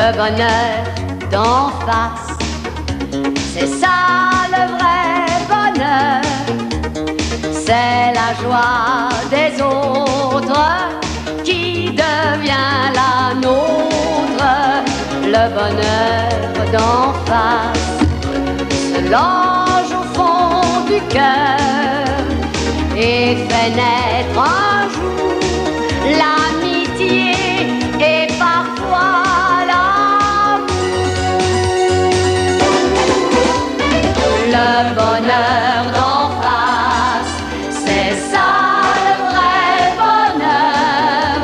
le bonheur d'en face. C'est ça le vrai bonheur, c'est la joie des autres qui devient la nôtre. Le bonheur d'en face se longe au fond du cœur et fait naître un jour l'amitié et parfois l'amour. Le bonheur d'en face, c'est ça le vrai bonheur,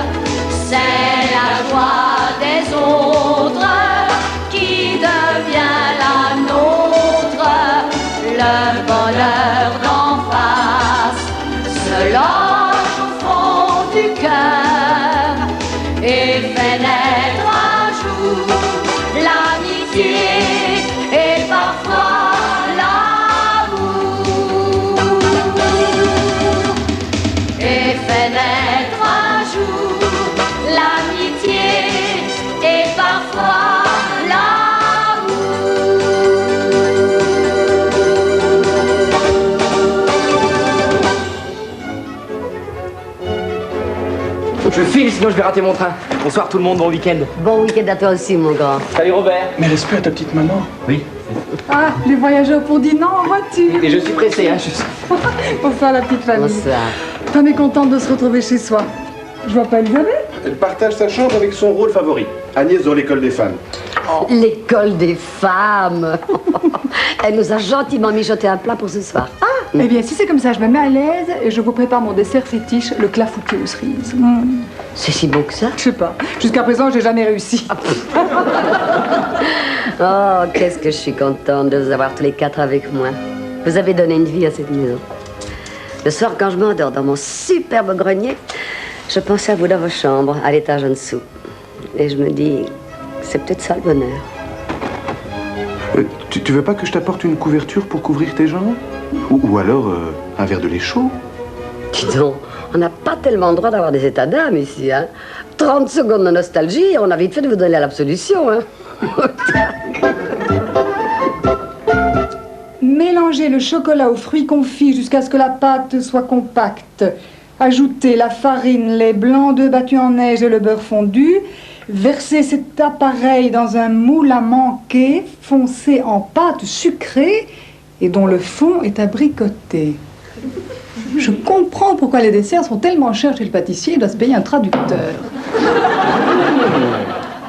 c'est la joie des autres qui devient la nôtre. Le bonheur d'en face se longe au fond du cœur et fait naître un jour l'amitié et parfois l'amour. Et fait naître un jour l'amitié et parfois l'amour. Je file, sinon je vais rater mon train. Bonsoir tout le monde, bon week-end. Bon week-end à toi aussi, mon grand. Salut Robert. Mais respect à ta petite maman. Oui. Ah, les voyageurs pour dîner en voiture. Et je suis pressé, hein. Bonsoir la petite famille. Bonsoir. Femme est contente de se retrouver chez soi. Je vois pas Elisabeth. Elle partage sa chambre avec son rôle favori, Agnès dans l'école des femmes. L'école des femmes. Elle nous a gentiment mijoté un plat pour ce soir. Ah, Eh bien, si c'est comme ça, je me mets à l'aise et je vous prépare mon dessert fétiche, le clafoutis aux cerises. c'est si beau que ça. Je sais pas. Jusqu'à présent, j'ai jamais réussi. Oh, qu'est-ce que je suis contente de vous avoir tous les quatre avec moi. Vous avez donné une vie à cette maison. Le soir, quand je m'endors dans mon superbe grenier, je pense à vous dans vos chambres, à l'étage en dessous. Et je me dis, c'est peut-être ça le bonheur. Tu veux pas que je t'apporte une couverture pour couvrir tes jambes ou alors un verre de lait chaud? Dis donc, on n'a pas tellement le droit d'avoir des états d'âme ici, hein. 30 secondes de nostalgie et on a vite fait de vous donner l'absolution, hein. Mélangez le chocolat aux fruits confits jusqu'à ce que la pâte soit compacte. Ajoutez la farine, les blancs d'œufs battus en neige et le beurre fondu. Versez cet appareil dans un moule à manquer, foncé en pâte sucrée et dont le fond est abricoté. Je comprends pourquoi les desserts sont tellement chers chez le pâtissier, il doit se payer un traducteur.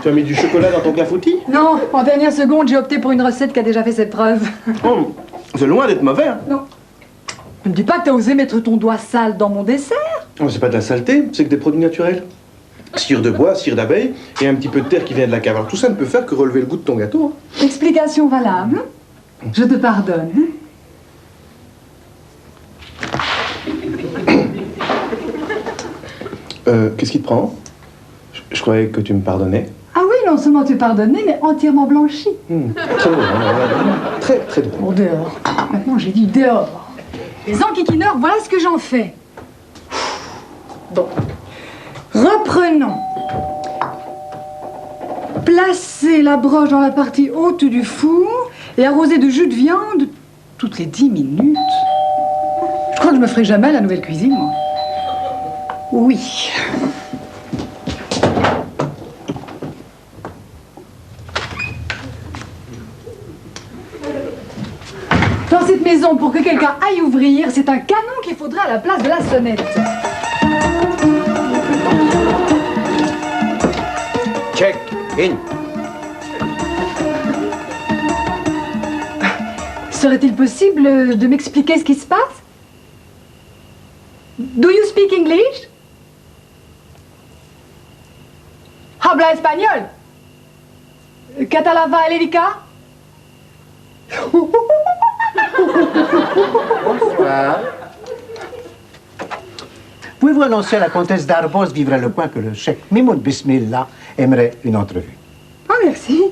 Tu as mis du chocolat dans ton clafoutis? Non, en dernière seconde, j'ai opté pour une recette qui a déjà fait ses preuves. Oh, c'est loin d'être mauvais, hein? Non. Ne me dis pas que t'as osé mettre ton doigt sale dans mon dessert. Oh, c'est pas de la saleté, c'est que des produits naturels. Cire de bois, cire d'abeille et un petit peu de terre qui vient de la cave. Alors tout ça ne peut faire que relever le goût de ton gâteau. Hein. Explication valable. Je te pardonne. Qu'est-ce qui te prend? Je croyais que tu me pardonnais. Ah oui, non seulement tu pardonné, mais entièrement blanchi. Très drôle, très très drôle. Bon, dehors. Maintenant, j'ai dit dehors. Les enquiquineurs, voilà ce que j'en fais. Bon. Reprenons. Placez la broche dans la partie haute du four et arrosez de jus de viande toutes les 10 minutes. Je crois que je me ferai jamais à la nouvelle cuisine, moi. Oui. Dans cette maison, pour que quelqu'un aille ouvrir, c'est un canon qu'il faudrait à la place de la sonnette. Check in. Serait-il possible de m'expliquer ce qui se passe? Do you speak English? Habla espagnol? Catalava Elérica? Bonsoir. Pouvez-vous annoncer à la comtesse d'Arbos vivre à le coin que le cheikh Mimoun Bismillah aimerait une entrevue? Ah, merci.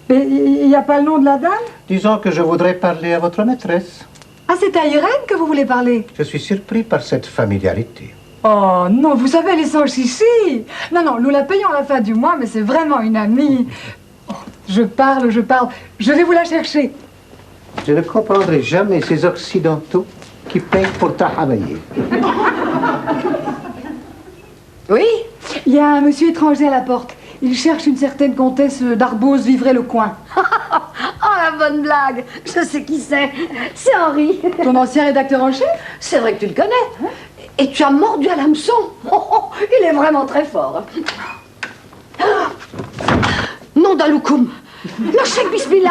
Mais il n'y a pas le nom de la dame? Disons que je voudrais parler à votre maîtresse. Ah, c'est à Irène que vous voulez parler? Je suis surpris par cette familiarité. Oh non, vous savez, elle est sans chichi. Non, non, nous la payons à la fin du mois, mais c'est vraiment une amie. Oh, je parle. Je vais vous la chercher. Je ne comprendrai jamais ces Occidentaux qui payent pour travailler. Oui? Il y a un monsieur étranger à la porte. Il cherche une certaine comtesse d'Arbos-Vivray-le-Coin. Oh, la bonne blague! Je sais qui c'est. C'est Henri. Ton ancien rédacteur en chef? C'est vrai que tu le connais. Et tu as mordu à l'hameçon. Il est vraiment très fort. Nom d'Aloukoum. Le chèque Bismillah.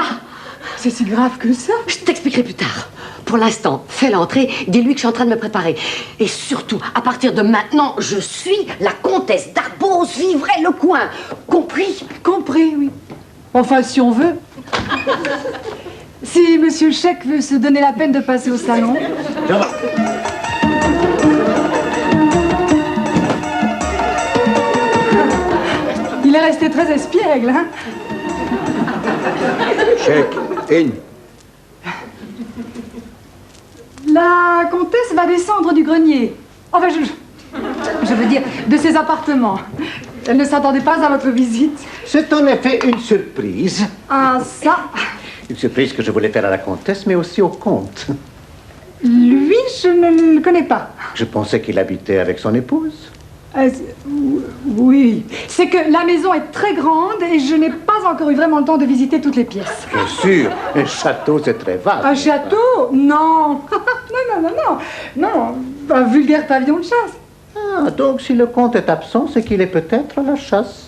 C'est si grave que ça? Je t'expliquerai plus tard. Pour l'instant, fais l'entrée, dis-lui que je suis en train de me préparer. Et surtout, à partir de maintenant, je suis la comtesse d'Arbos-Vivray-le-Coin. Compris? Compris, oui. Enfin, si on veut. Si monsieur Chèque veut se donner la peine de passer au salon. Il est resté très espiègle, hein? Chèque, in. La comtesse va descendre du grenier. Enfin, je veux dire, de ses appartements. Elle ne s'attendait pas à votre visite. C'est en effet une surprise. Ah, ça. Une surprise que je voulais faire à la comtesse, mais aussi au comte. Lui, je ne le connais pas. Je pensais qu'il habitait avec son épouse. Oui. C'est que la maison est très grande et je n'ai pas encore eu vraiment le temps de visiter toutes les pièces. Bien sûr, un château, c'est très vaste. Un château? Non. Non, un vulgaire pavillon de chasse. Ah, donc si le comte est absent, c'est qu'il est peut-être à la chasse.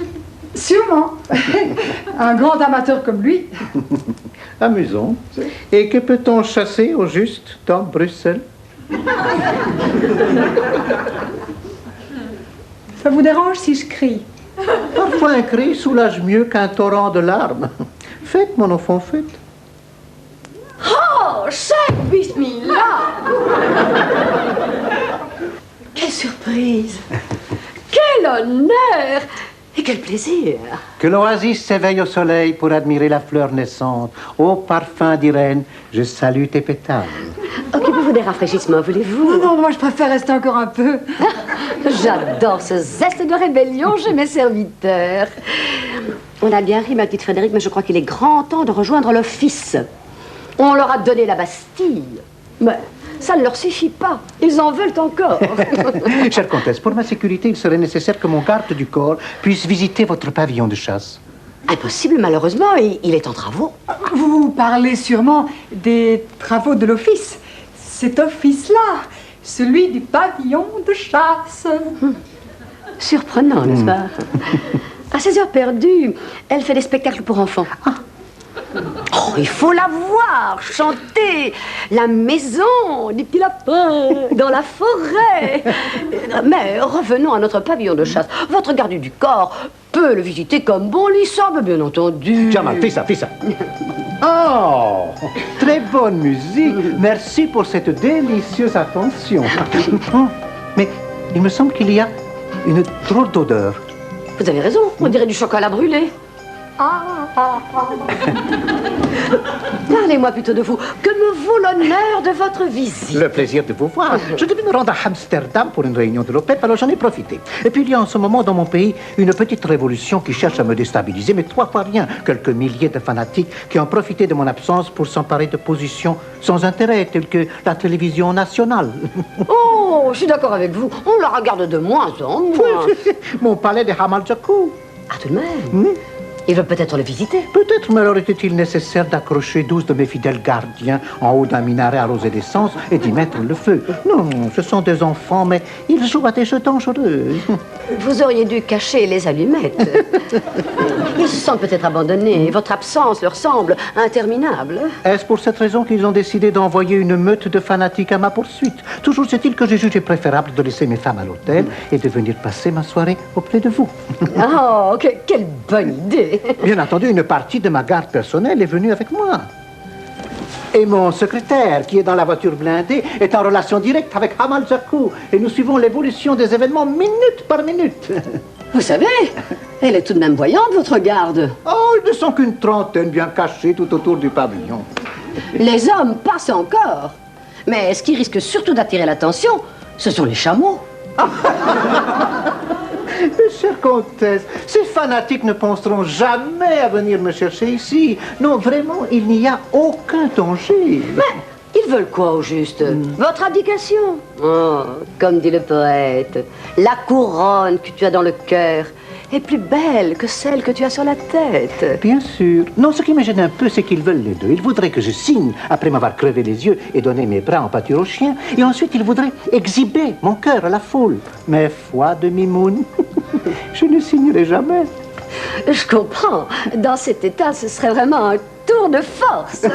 Sûrement. Un grand amateur comme lui. Amusant. Et que peut-on chasser au juste dans Bruxelles? Ça vous dérange si je crie? Parfois un cri soulage mieux qu'un torrent de larmes. Faites, mon enfant, faites. Oh, chèque Bismillah. Quelle surprise! Quel honneur! Et quel plaisir! Que l'oasis s'éveille au soleil pour admirer la fleur naissante. Ô parfum d'Irène, je salue tes pétales. Occupez-vous des rafraîchissements, voulez-vous? Non, moi je préfère rester encore un peu. J'adore ce zeste de rébellion chez mes serviteurs. On a bien ri, ma petite Frédéric, mais je crois qu'il est grand temps de rejoindre l'office. On leur a donné la Bastille. Mais ça ne leur suffit pas. Ils en veulent encore. Chère comtesse, pour ma sécurité, il serait nécessaire que mon garde du corps puisse visiter votre pavillon de chasse. Impossible, malheureusement, il est en travaux. Vous parlez sûrement des travaux de l'office. Cet office-là, celui du pavillon de chasse. Surprenant, n'est-ce pas? À ses heures perdues, elle fait des spectacles pour enfants. Oh, il faut la voir chanter la maison des petits lapins dans la forêt. Mais revenons à notre pavillon de chasse. Votre garde du corps peut le visiter comme bon lui semble, bien entendu. Jamal, fais ça, fais ça. Oh, très bonne musique. Merci pour cette délicieuse attention. Mais il me semble qu'il y a une drôle d'odeur. Vous avez raison, on dirait du chocolat brûlé. Parlez-moi plutôt de vous. Que me vaut l'honneur de votre visite? Le plaisir de vous voir. Je devais me rendre à Amsterdam pour une réunion de l'OPEP, alors j'en ai profité. Et puis il y a en ce moment dans mon pays une petite révolution qui cherche à me déstabiliser, mais 3 fois rien. Quelques milliers de fanatiques qui ont profité de mon absence pour s'emparer de positions sans intérêt, telles que la télévision nationale. Oh, je suis d'accord avec vous. On la regarde de moins en moins. Mon palais de Hamal Jakou. Ah, tout de même. Il veut peut-être le visiter. Peut-être, mais alors était-il nécessaire d'accrocher 12 de mes fidèles gardiens en haut d'un minaret arrosé d'essence et d'y mettre le feu? Non, ce sont des enfants, mais ils jouent à des jeux dangereux. Vous auriez dû cacher les allumettes. Ils se sentent peut-être abandonnés. Votre absence leur semble interminable. Est-ce pour cette raison qu'ils ont décidé d'envoyer une meute de fanatiques à ma poursuite? Toujours est-il que j'ai jugé préférable de laisser mes femmes à l'hôtel et de venir passer ma soirée auprès de vous. Oh, quelle bonne idée! Bien entendu, une partie de ma garde personnelle est venue avec moi. Et mon secrétaire, qui est dans la voiture blindée, est en relation directe avec Hamal Jakou. Et nous suivons l'évolution des événements minute par minute. Vous savez, elle est tout de même voyante, votre garde. Oh, ils ne sont qu'une trentaine bien cachés tout autour du pavillon. Les hommes passent encore. Mais ce qui risque surtout d'attirer l'attention, ce sont les chameaux. Mais chère comtesse, ces fanatiques ne penseront jamais à venir me chercher ici. Non, vraiment, il n'y a aucun danger. Ils veulent quoi au juste? Votre abdication. Oh, comme dit le poète, la couronne que tu as dans le cœur est plus belle que celle que tu as sur la tête. Bien sûr. Non, ce qui me gêne un peu, c'est qu'ils veulent les deux. Ils voudraient que je signe après m'avoir crevé les yeux et donné mes bras en pâture aux chiens. Et ensuite, ils voudraient exhiber mon cœur à la foule. Mais foi de Mimoun, je ne signerai jamais. Je comprends. Dans cet état, ce serait vraiment un tour de force.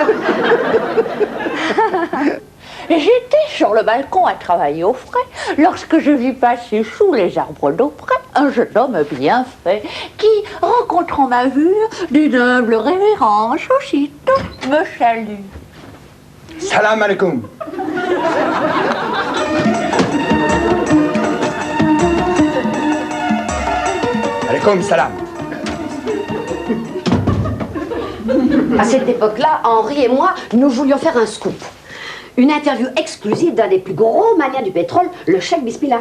J'étais sur le balcon à travailler au frais lorsque je vis passer sous les arbres d'auprès un jeune homme bien fait qui, rencontrant ma vue d'une humble révérence, aussitôt me salue. Salam alaikum. Alaikum salam. À cette époque-là, Henri et moi, nous voulions faire un scoop. Une interview exclusive d'un des plus gros manias du pétrole, le Cheikh Bismillah.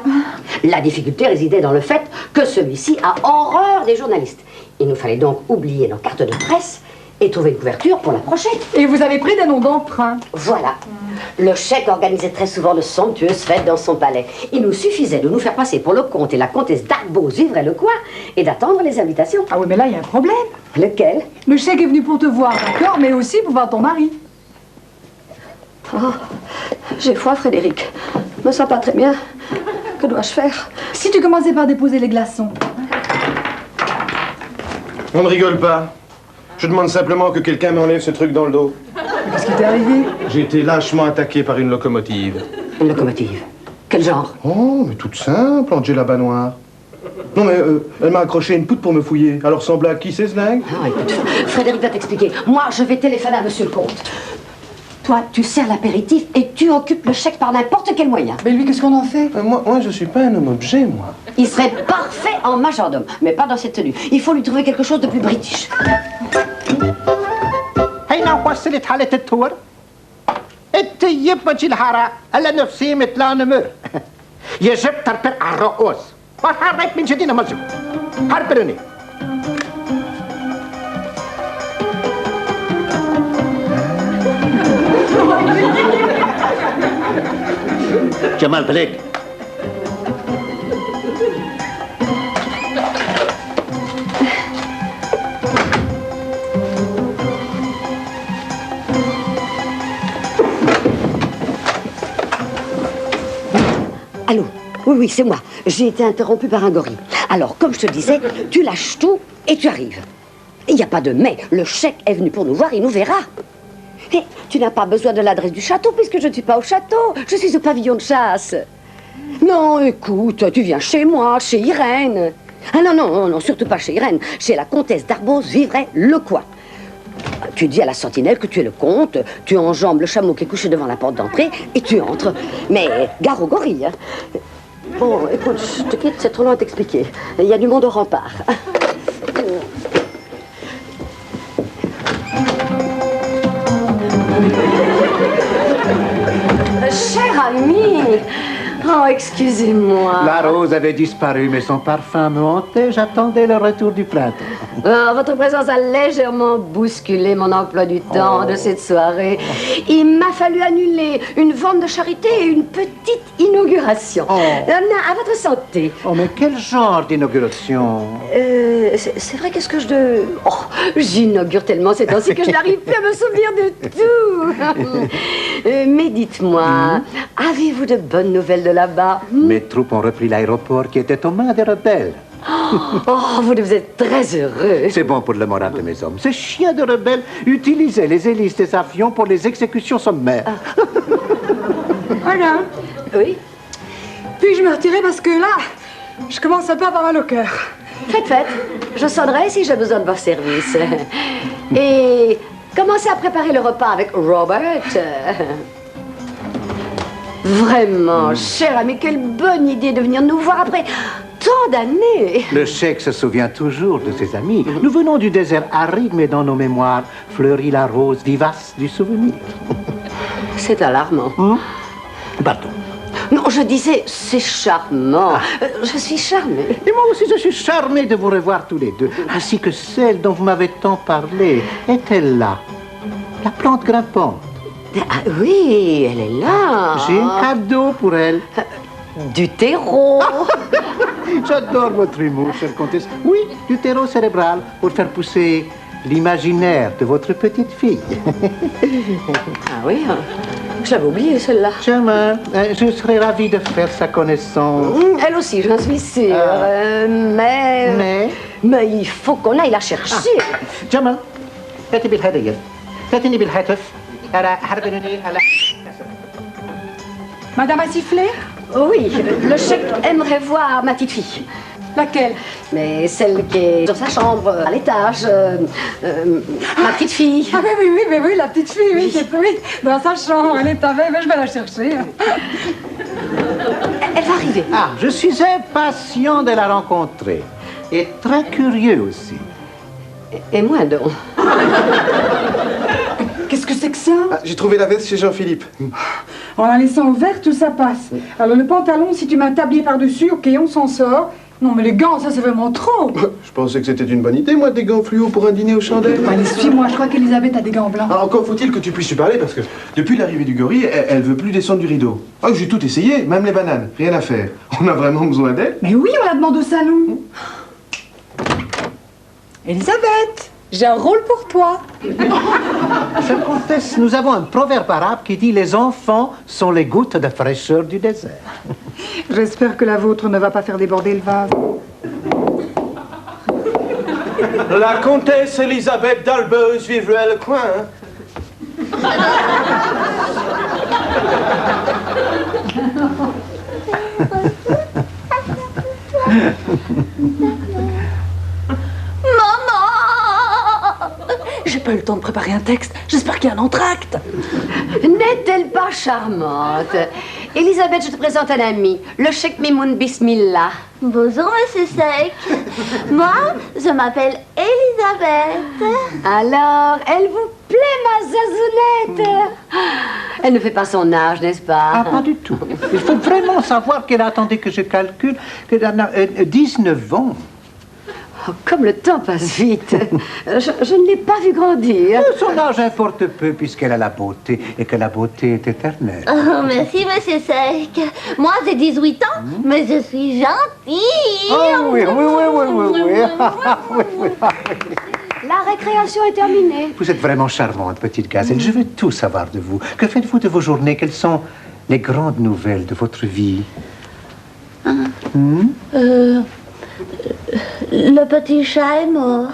La difficulté résidait dans le fait que celui-ci a horreur des journalistes. Il nous fallait donc oublier nos cartes de presse et trouver une couverture pour l'approcher. Et vous avez pris des noms d'emprunt. Voilà. Le Cheikh organisait très souvent de somptueuses fêtes dans son palais. Il nous suffisait de nous faire passer pour le comte et la comtesse d'Arbose Vivray-le-Coin et d'attendre les invitations. Ah oui, mais là, il y a un problème. Lequel? Le chèque est venu pour te voir, d'accord, mais aussi pour voir ton mari. Oh, j'ai froid, Frédéric. Je me sens pas très bien. Que dois-je faire? Si tu commençais par déposer les glaçons. On ne rigole pas. Je demande simplement que quelqu'un m'enlève ce truc dans le dos. Qu'est-ce qui t'est arrivé? J'ai été lâchement attaqué par une locomotive. Une locomotive? Quel genre? Oh, mais toute simple, Angela Banoir. Non, mais elle m'a accroché une poutre pour me fouiller. Alors, sans blague, qui c'est ce dingue? Ah, écoute, Frédéric va t'expliquer. Moi, je vais téléphoner à monsieur le comte. Toi, tu sers l'apéritif et tu occupes le chèque par n'importe quel moyen. Mais lui, qu'est-ce qu'on en fait? Moi, je suis pas un homme objet, moi. Il serait parfait en majordome, mais pas dans cette tenue. Il faut lui trouver quelque chose de plus british. هينا وصلت حالة التور انت يبجي الحارة على نفسي مثل نمر يجب تربط على الرؤوس وحرك من جديد مزق حربرني جمال بليك Allô? Oui, c'est moi. J'ai été interrompue par un gorille. Alors, comme je te disais, tu lâches tout et tu arrives. Il n'y a pas de mais. Le chèque est venu pour nous voir, il nous verra. Et tu n'as pas besoin de l'adresse du château puisque je ne suis pas au château. Je suis au pavillon de chasse. Non, écoute, tu viens chez moi, chez Irène. Ah non, surtout pas chez Irène. Chez la comtesse d'Arbose Vivray-le-Coin. Tu dis à la sentinelle que tu es le comte, tu enjambes le chameau qui est couché devant la porte d'entrée et tu entres. Mais gare au gorille, hein. Bon, écoute, je te quitte, c'est trop long à t'expliquer. Il y a du monde au rempart. Cher ami, oh, excusez-moi. La rose avait disparu, mais son parfum me hantait. J'attendais le retour du printemps. Votre présence a légèrement bousculé mon emploi du temps de cette soirée. Il m'a fallu annuler une vente de charité et une petite inauguration. À votre santé. Oh, mais quel genre d'inauguration? C'est vrai, qu'est-ce que je... Oh, j'inaugure tellement ces temps-ci que je n'arrive plus à me souvenir de tout. Mais dites-moi, avez-vous de bonnes nouvelles de là-bas? Mes troupes ont repris l'aéroport qui était aux mains des rebelles. Oh, vous êtes très heureux. C'est bon pour le moral de mes hommes. Ces chiens de rebelles utilisaient les hélices des avions pour les exécutions sommaires. Voilà. Oui. Puis je me retirais parce que là, je commence un peu à avoir mal au cœur. Faites. Je sonnerai si j'ai besoin de vos services. Et commencez à préparer le repas avec Robert. Vraiment, cher ami, quelle bonne idée de venir nous voir après tant d'années. Le cheikh se souvient toujours de ses amis. Nous venons du désert aride, mais dans nos mémoires fleurit la rose vivace du souvenir. C'est alarmant. Pardon. Non, je disais, c'est charmant. Je suis charmée. Et moi aussi, je suis charmé de vous revoir tous les deux, ainsi que celle dont vous m'avez tant parlé. Est-elle là? La plante grimpante. Ah oui, elle est là. J'ai un cadeau pour elle. Du terreau. J'adore votre humour, chère comtesse. Oui, du terreau cérébral pour faire pousser l'imaginaire de votre petite fille. Ah oui, je l'avais oublié celle-là. Germain, je serais ravi de faire sa connaissance. Elle aussi, j'en suis sûre. Mais il faut qu'on aille la chercher. جمال هاتي بالهدية هاتيني بالهاتف أنا حربني على Madame a sifflé? Oui, le chèque aimerait voir ma petite fille. Laquelle? Mais celle qui est dans sa chambre, à l'étage. Ma petite fille. Ah oui, la petite fille, oui, dans sa chambre, elle est avec, mais je vais la chercher. Elle va arriver. Ah, je suis impatient de la rencontrer. Et très curieux aussi. Et moi donc. Qu'est-ce que c'est que ça? Ah, j'ai trouvé la veste chez Jean-Philippe. En la laissant ouverte, tout ça passe. Alors le pantalon, si tu mets un tablier par-dessus, ok, on s'en sort. Non, mais les gants, ça, c'est vraiment trop. Je pensais que c'était une bonne idée, moi, des gants fluo pour un dîner aux chandelles. Allez, suis-moi, je crois qu'Elisabeth a des gants blancs. Ah, encore faut-il que tu puisses lui parler, parce que depuis l'arrivée du gorille, elle veut plus descendre du rideau. Ah, j'ai tout essayé, même les bananes, rien à faire. On a vraiment besoin d'elle. Mais oui, on la demande au salon. Elisabeth, j'ai un rôle pour toi. Chère comtesse, nous avons un proverbe arabe qui dit « Les enfants sont les gouttes de fraîcheur du désert ». J'espère que la vôtre ne va pas faire déborder le vase. La comtesse Elisabeth d'Albeuse vivrait le coin. J'ai pas eu le temps de préparer un texte. J'espère qu'il y a un entracte. N'est-elle pas charmante? Elisabeth, je te présente un ami, le Cheikh Mimoun Bismillah. Bonjour, monsieur Sec. Moi, je m'appelle Elisabeth. Alors, elle vous plaît, ma zazounette? Elle ne fait pas son âge, n'est-ce pas? Ah, pas du tout. Il faut vraiment savoir qu'elle a, attendez que je calcule, qu'elle a 19 ans. Oh, comme le temps passe vite. Je ne l'ai pas vu grandir. Son âge importe peu puisqu'elle a la beauté et que la beauté est éternelle. Oh, merci, monsieur Sec. Moi, j'ai 18 ans, mais je suis gentille. Oh oui. La récréation est terminée. Vous êtes vraiment charmante, petite gazelle. Je veux tout savoir de vous. Que faites-vous de vos journées? Quelles sont les grandes nouvelles de votre vie? Le petit chat est mort.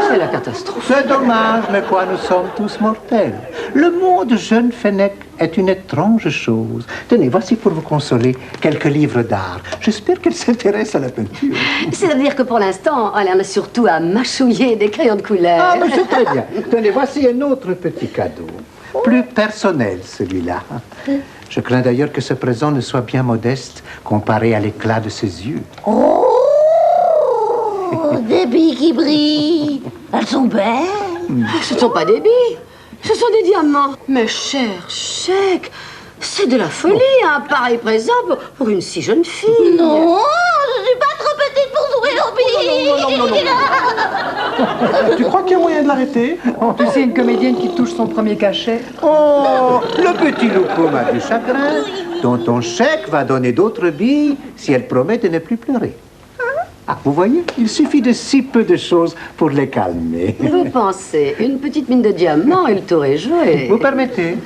C'est la catastrophe. C'est dommage, mais quoi, nous sommes tous mortels. Le monde jeune Fennec est une étrange chose. Tenez, voici pour vous consoler quelques livres d'art. J'espère qu'elle s'intéresse à la peinture. C'est-à-dire que pour l'instant, elle en a surtout à mâchouiller des crayons de couleur. Ah, mais c'est très bien. Tenez, voici un autre petit cadeau. Plus personnel, celui-là. Je crains d'ailleurs que ce présent ne soit bien modeste comparé à l'éclat de ses yeux. Oh, des billes qui brillent. Elles sont belles. Ce ne sont pas des billes, ce sont des diamants. Mais cher Cheikh, c'est de la folie, un pareil présent pour une si jeune fille. Non, je suis pas trop petite pour jouer aux billes. Tu crois qu'il y a moyen de l'arrêter? Tu sais, une comédienne qui touche son premier cachet. Oh, le petit loukoum a du chagrin, dont ton chèque va donner d'autres billes si elle promet de ne plus pleurer. Ah, vous voyez, il suffit de si peu de choses pour les calmer. Vous pensez, une petite mine de diamants, il t'aurait joué. Vous permettez?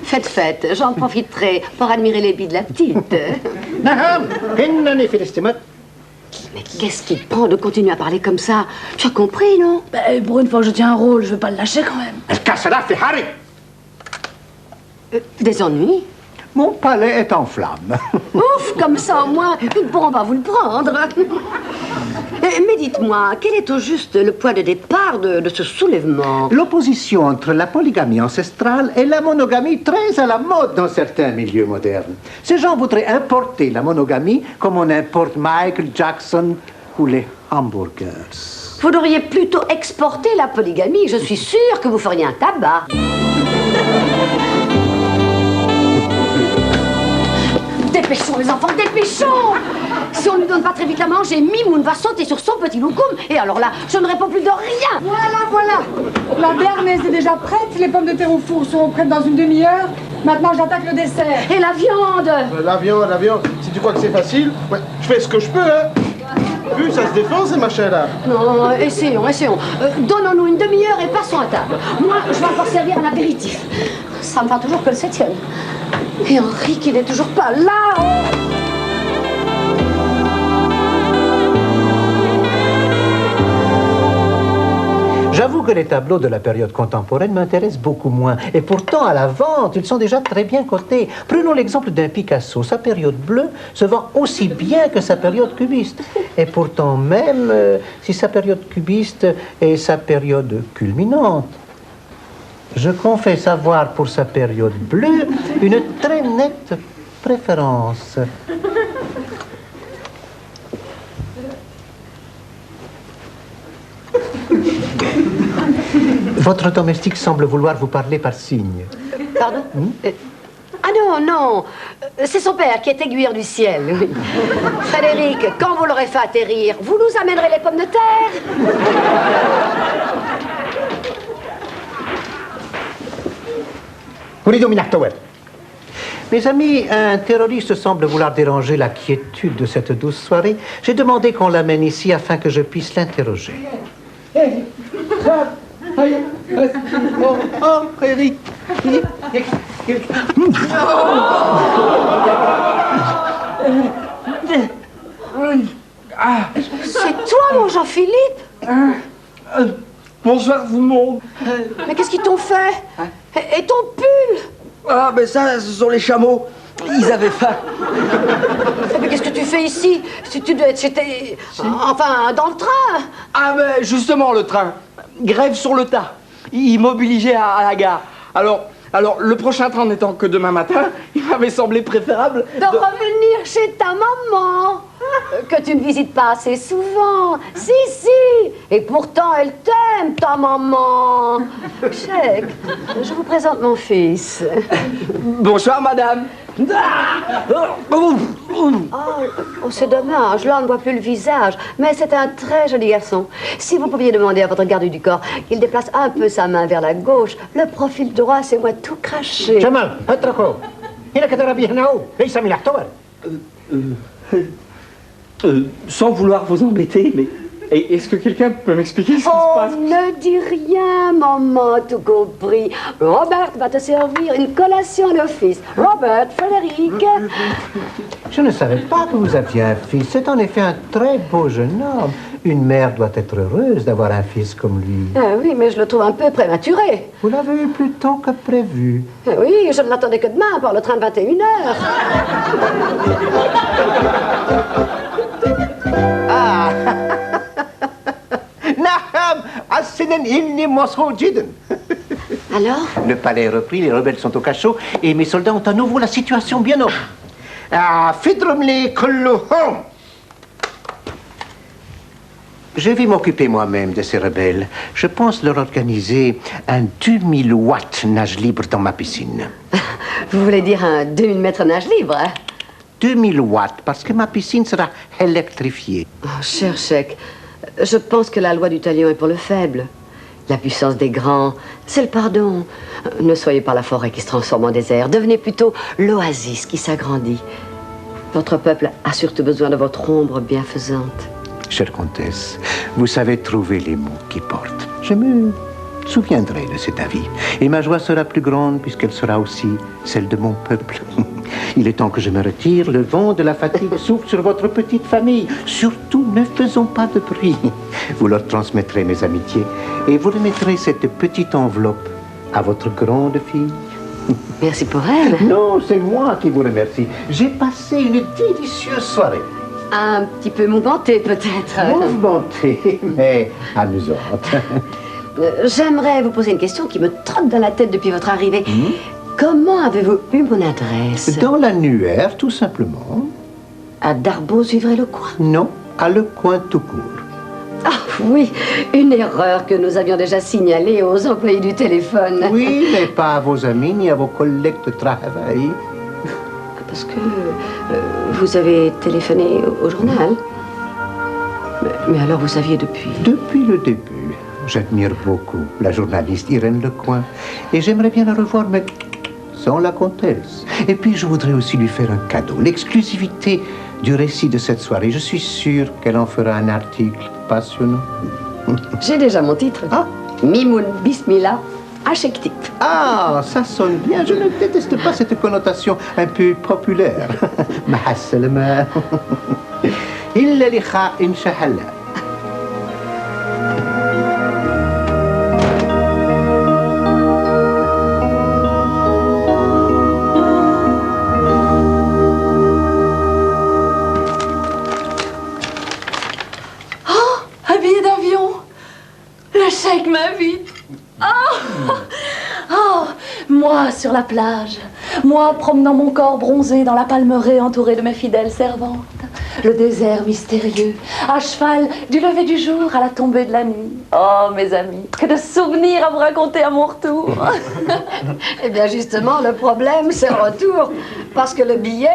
Faites, j'en profiterai pour admirer les billes de la petite. Mais qu'est-ce qui te prend de continuer à parler comme ça? Tu as compris, non? Pour une fois que je tiens un rôle, je veux pas le lâcher quand même. Des ennuis? Mon palais est en flammes. Ouf, comme ça au moins, ils ne pourront pas vous le prendre. Mais dites-moi, quel est au juste le point de départ de ce soulèvement? L'opposition entre la polygamie ancestrale et la monogamie très à la mode dans certains milieux modernes. Ces gens voudraient importer la monogamie comme on importe Michael Jackson ou les hamburgers. Vous devriez plutôt exporter la polygamie. Je suis sûre que vous feriez un tabac. Dépêchons, les enfants, dépêchons! Si on ne lui donne pas très vite à manger, Mimoun va sauter sur son petit loukoum. Et alors là, je ne réponds plus de rien. Voilà. La béarnaise est déjà prête. Les pommes de terre au four seront prêtes dans une demi-heure. Maintenant, j'attaque le dessert. Et la viande? La viande. Si tu crois que c'est facile, ouais, je fais ce que je peux, hein. Vu, ça se défend, ces machins-là. Non, essayons. Donnons-nous une demi-heure et passons à table. Moi, je vais encore servir un apéritif. Ça me va toujours que le 7e. Et Henri, qu'il n'est toujours pas là. J'avoue que les tableaux de la période contemporaine m'intéressent beaucoup moins. Et pourtant, à la vente, ils sont déjà très bien cotés. Prenons l'exemple d'un Picasso. Sa période bleue se vend aussi bien que sa période cubiste. Et pourtant même, si sa période cubiste est sa période culminante, je confesse avoir pour sa période bleue une très nette préférence. Votre domestique semble vouloir vous parler par signe. Pardon? Ah non, c'est son père qui est aiguilleur du ciel, oui. Frédéric, quand vous l'aurez fait atterrir, vous nous amènerez les pommes de terre? Mes amis, un terroriste semble vouloir déranger la quiétude de cette douce soirée. J'ai demandé qu'on l'amène ici afin que je puisse l'interroger. Frédéric. C'est toi, mon Jean-Philippe? Bonsoir tout le monde. Mais qu'est-ce qu'ils t'ont fait? Et ton pull? Ah, ben ça, ce sont les chameaux. Ils avaient faim. Mais qu'est-ce que tu fais ici? Si tu dois être chez tes... Enfin, dans le train. Ah, ben justement, le train. Grève sur le tas. Immobilisé à la gare. Alors, le prochain train n'étant que demain matin, il m'avait semblé préférable De revenir chez ta maman, que tu ne visites pas assez souvent. Si. Et pourtant, elle t'aime, ta maman. Chèque, je vous présente mon fils. Bonsoir, madame. Oh, c'est dommage, là on ne voit plus le visage. Mais c'est un très joli garçon. Si vous pouviez demander à votre garde du corps qu'il déplace un peu sa main vers la gauche, le profil droit, c'est moi tout craché. Jamal, اتركه. هنا كده ربيه هنا هو. ليس من الاحتوال. Sans vouloir vous embêter, mais est-ce que quelqu'un peut m'expliquer ce qui se passe? Ne dis rien, maman, tout compris. Robert va te servir une collation d'office. Robert, Frédéric. Je ne savais pas que vous aviez un fils. C'est en effet un très beau jeune homme. Une mère doit être heureuse d'avoir un fils comme lui. Ah oui, mais je le trouve un peu prématuré. Vous l'avez eu plus tôt que prévu. Ah oui, je ne l'attendais que demain par le train de 21h. Alors? Le palais est repris, les rebelles sont au cachot et mes soldats ont à nouveau la situation bien au... Je vais m'occuper moi-même de ces rebelles. Je pense leur organiser un 2000 watts nage libre dans ma piscine. Vous voulez dire un 2000 mètres nage libre, hein? 2000 watts, parce que ma piscine sera électrifiée. Oh, cher Chèque, je pense que la loi du talion est pour le faible. La puissance des grands, c'est le pardon. Ne soyez pas la forêt qui se transforme en désert. Devenez plutôt l'oasis qui s'agrandit. Votre peuple a surtout besoin de votre ombre bienfaisante. Chère comtesse, vous savez trouver les mots qui portent. Je me souviendrai de cet avis. Et ma joie sera plus grande puisqu'elle sera aussi celle de mon peuple. Il est temps que je me retire. Le vent de la fatigue souffle sur votre petite famille. Surtout, ne faisons pas de bruit. Vous leur transmettrez mes amitiés et vous remettrez cette petite enveloppe à votre grande fille. Merci pour elle. Non, c'est moi qui vous remercie. J'ai passé une délicieuse soirée. Un petit peu mouvementée, peut-être. Mouvementée, mais amusante. J'aimerais vous poser une question qui me trotte dans la tête depuis votre arrivée. Comment avez-vous eu mon adresse? Dans l'annuaire, tout simplement. À Darboz-Vivray-le-Coin? Non, à Le Coin tout court. Ah oui, une erreur que nous avions déjà signalée aux employés du téléphone. Oui, mais pas à vos amis ni à vos collègues de travail. parce que vous avez téléphoné au journal. Mais alors vous saviez depuis... Depuis le début. J'admire beaucoup la journaliste Irène Lecoin. Et j'aimerais bien la revoir, mais sans la comtesse. Et puis je voudrais aussi lui faire un cadeau. L'exclusivité du récit de cette soirée. Je suis sûr qu'elle en fera un article passionnant. J'ai déjà mon titre. Ah. Mimoun Bismillah, Achektif. Ah, ça sonne bien. Je ne déteste pas cette connotation un peu populaire. Mahassalama. Illa likha insha'Allah. Un billet d'avion. Le chèque m'invite. Oh, moi sur la plage. Moi promenant mon corps bronzé dans la palmeraie entourée de mes fidèles servantes. Le désert mystérieux, à cheval du lever du jour à la tombée de la nuit. Oh, mes amis, que de souvenirs à vous raconter à mon retour. Eh bien, justement, le problème, c'est le retour. Parce que le billet,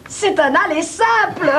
c'est un aller simple.